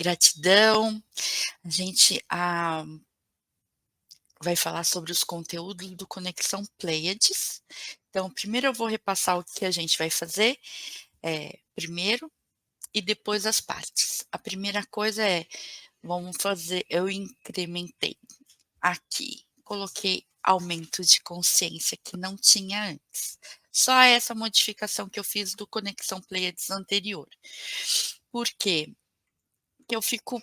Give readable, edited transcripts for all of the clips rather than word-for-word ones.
Gratidão. A gente, vai falar sobre os conteúdos do Conexão Pleiades. Então, primeiro eu vou repassar o que a gente vai fazer, primeiro, e depois as partes. A primeira coisa é, vamos fazer eu incrementei aqui, coloquei aumento de consciência que não tinha antes. Só essa modificação que eu fiz do Conexão Pleiades anterior. Por quê? Que eu fico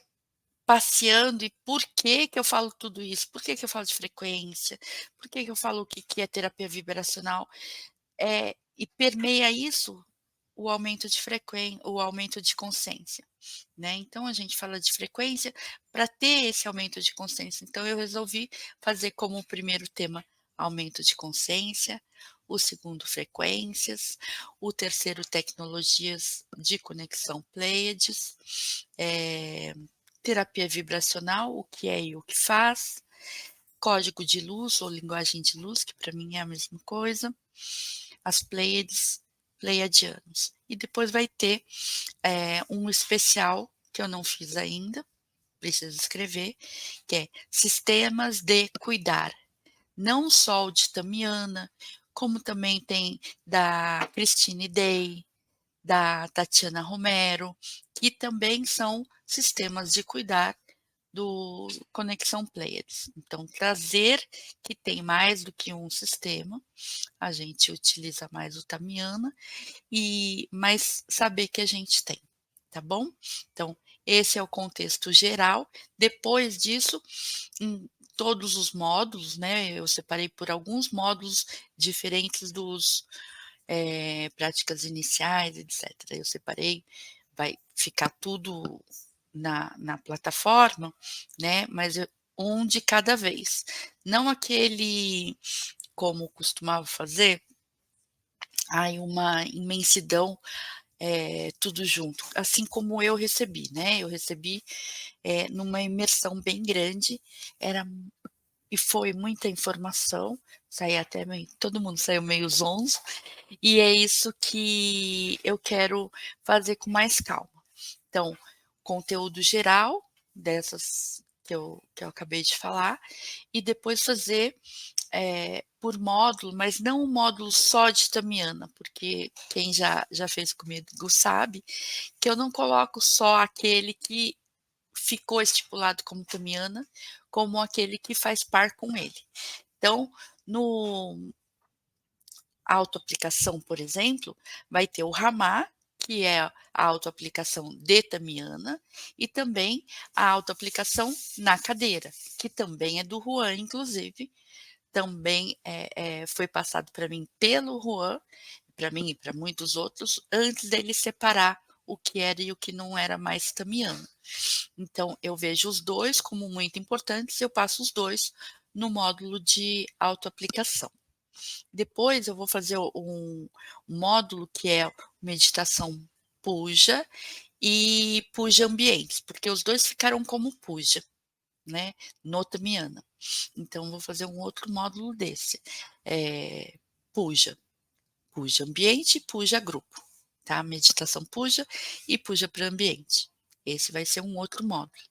passeando e por que que eu falo tudo isso? Por que que eu falo de frequência? Por que que eu falo o que que é terapia vibracional? E permeia isso o aumento de consciência, né. Então a gente fala de frequência para ter esse aumento de consciência, então eu resolvi fazer como o primeiro tema aumento de consciência, o segundo frequências, o terceiro tecnologias de conexão Pleiades, terapia vibracional, o que é e o que faz, código de luz ou linguagem de luz, que para mim é a mesma coisa, as Pleiades, pleiadianos. E depois vai ter, um especial, que eu não fiz ainda, preciso escrever, que é sistemas de cuidar. Não só o de Tamiana, como também tem da Christine Day, da Tatiana Romero, que também são sistemas de cuidar do Conexão Pleiades. Então, trazer que tem mais do que um sistema, a gente utiliza mais o Tamiana, mas saber que a gente tem, tá bom? Então, esse é o contexto geral. Depois disso, em todos os módulos, né, eu separei por alguns módulos diferentes dos práticas iniciais, etc. Eu separei, vai ficar tudo na plataforma, né, mas um de cada vez. Não aquele, como costumava fazer, uma imensidão, tudo junto, assim como eu recebi, né, eu recebi, numa imersão bem grande, era e foi muita informação, saí até meio todo mundo saiu meio zonzo, e é isso que eu quero fazer com mais calma. Então, conteúdo geral dessas que eu acabei de falar, e depois fazer, por módulo, mas não um módulo só de Tamiana, porque quem já fez comigo sabe que eu não coloco só aquele que ficou estipulado como Tamiana, como aquele que faz par com ele. Então, no autoaplicação, por exemplo, vai ter o Ramá, que é a autoaplicação de Tamiana, e também a autoaplicação na cadeira, que também é do Juan, inclusive, também foi passado para mim pelo Juan, para mim e para muitos outros, antes dele separar o que era e o que não era mais Tamiana. Então, eu vejo os dois como muito importantes, eu passo os dois no módulo de autoaplicação. Depois eu vou fazer um módulo que é meditação puja e puja ambientes, porque os dois ficaram como puja, né, no Tamiana. Então vou fazer um outro módulo desse, puja, puja ambiente e puja grupo, tá, meditação puja e puja para ambiente. Esse vai ser um outro módulo.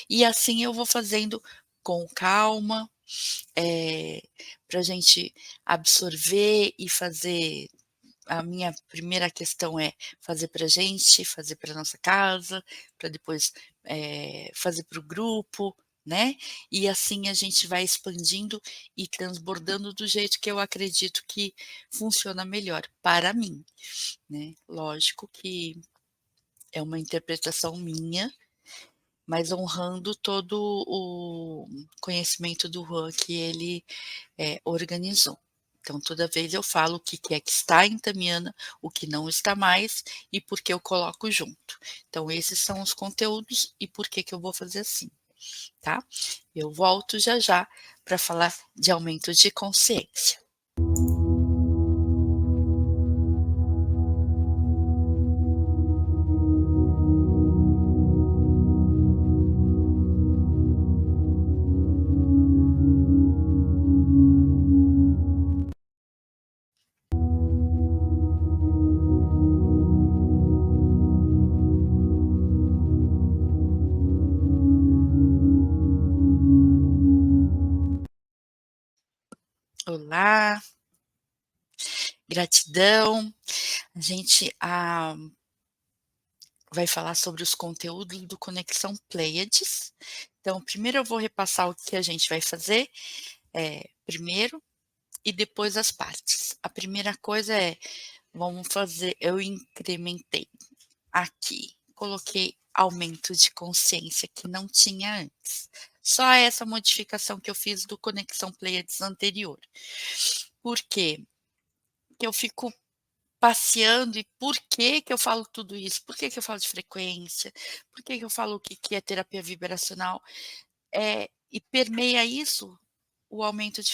E assim eu vou fazendo com calma, para a gente absorver e fazer. A minha primeira questão é fazer para a gente, fazer para nossa casa, para depois, fazer para o grupo, né, e assim a gente vai expandindo e transbordando do jeito que eu acredito que funciona melhor para mim, né. Lógico que é uma interpretação minha, mas honrando todo o conhecimento do Juan que ele, organizou. Então toda vez eu falo o que que é que está em Tamiana, o que não está mais e por que eu coloco junto. Então esses são os conteúdos e por que que eu vou fazer assim, tá. Eu volto já já para falar de aumento de consciência. Olá, gratidão. A gente, vai falar sobre os conteúdos do Conexão Pleiades. Então, primeiro eu vou repassar o que a gente vai fazer, primeiro, e depois as partes. A primeira coisa é, vamos fazer eu incrementei aqui, coloquei aumento de consciência que não tinha antes. Só essa modificação que eu fiz do Conexão Pleiades anterior. Por quê? Porque eu fico passeando e por que que eu falo tudo isso? Por que que eu falo de frequência? Por que que eu falo o que que é terapia vibracional? E permeia isso o aumento de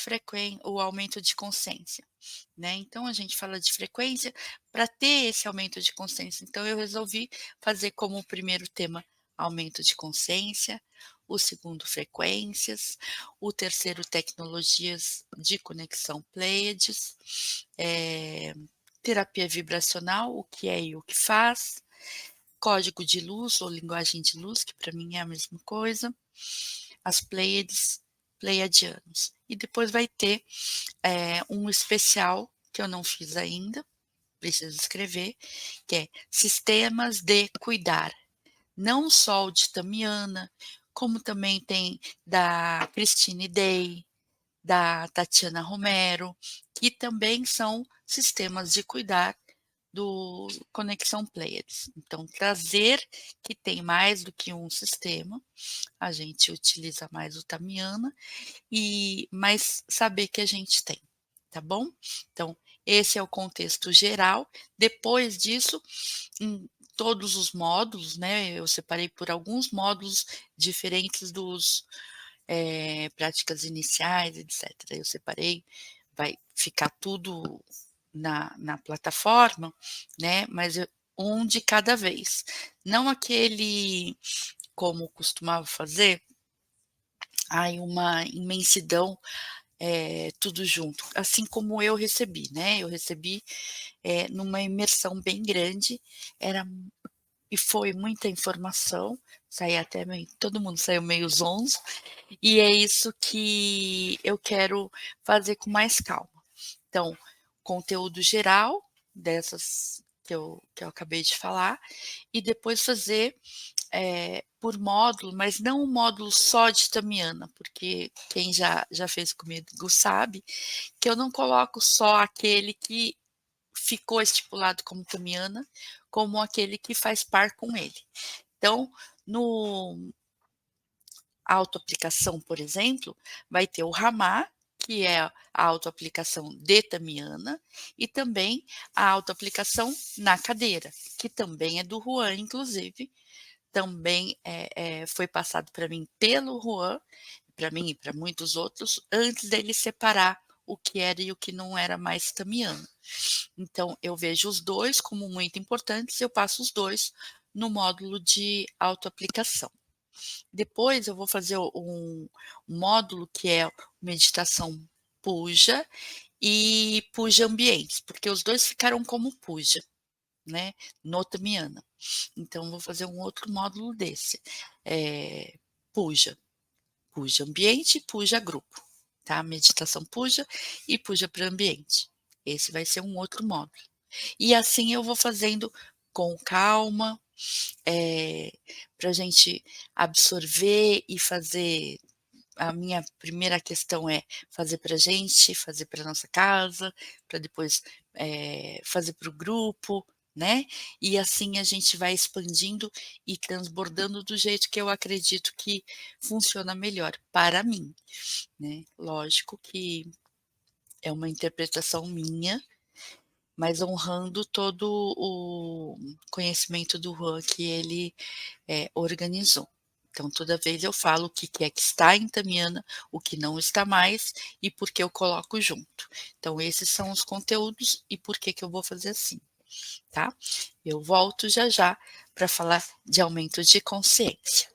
o aumento de consciência, né. Então a gente fala de frequência para ter esse aumento de consciência, então eu resolvi fazer como o primeiro tema aumento de consciência, o segundo frequências, o terceiro tecnologias de conexão Pleiades, terapia vibracional, o que é e o que faz, código de luz ou linguagem de luz, que para mim é a mesma coisa, as Pleiades, pleiadianos. E depois vai ter um especial que eu não fiz ainda, preciso escrever, que é sistemas de cuidar. Não só o de Tamiana, como também tem da Christine Day, da Tatiana Romero, que também são sistemas de cuidar do Conexão Pleiades. Então, trazer que tem mais do que um sistema, a gente utiliza mais o Tamiana, mas saber que a gente tem, tá bom? Então, esse é o contexto geral. Depois disso, em todos os módulos, né, eu separei por alguns módulos diferentes dos práticas iniciais, etcétera. Eu separei, vai ficar tudo na plataforma, né, mas um de cada vez. Não aquele, como costumava fazer, uma imensidão, tudo junto, assim como eu recebi, né, eu recebi, numa imersão bem grande, era e foi muita informação, saí até meio todo mundo saiu meio zonzo, e é isso que eu quero fazer com mais calma. Então, conteúdo geral dessas que eu acabei de falar, e depois fazer, por módulo, mas não um módulo só de Tamiana, porque quem já fez comigo sabe que eu não coloco só aquele que ficou estipulado como Tamiana, como aquele que faz par com ele. Então, no autoaplicação, por exemplo, vai ter o Ramá, que é a autoaplicação de Tamiana, e também a autoaplicação na cadeira, que também é do Juan, inclusive, também foi passado para mim pelo Juan, para mim e para muitos outros, antes dele separar o que era e o que não era mais Tamiana. Então, eu vejo os dois como muito importantes, eu passo os dois no módulo de autoaplicação. Depois eu vou fazer um módulo que é meditação puja e puja ambientes, porque os dois ficaram como puja, né, no Tamiana. Então vou fazer um outro módulo desse, puja, puja ambiente e puja grupo, tá, meditação puja e puja para ambiente. Esse vai ser um outro módulo. E assim eu vou fazendo com calma, para a gente absorver e fazer. A minha primeira questão é fazer para a gente, fazer para nossa casa, para depois fazer para o grupo, né? E assim a gente vai expandindo e transbordando do jeito que eu acredito que funciona melhor para mim, né? Lógico que é uma interpretação minha, mas honrando todo o conhecimento do Juan que ele organizou. Então, toda vez eu falo o que é que está em Tamiana, o que não está mais e por que eu coloco junto. Então, esses são os conteúdos e por que eu vou fazer assim, tá? Eu volto já já para falar de aumento de consciência.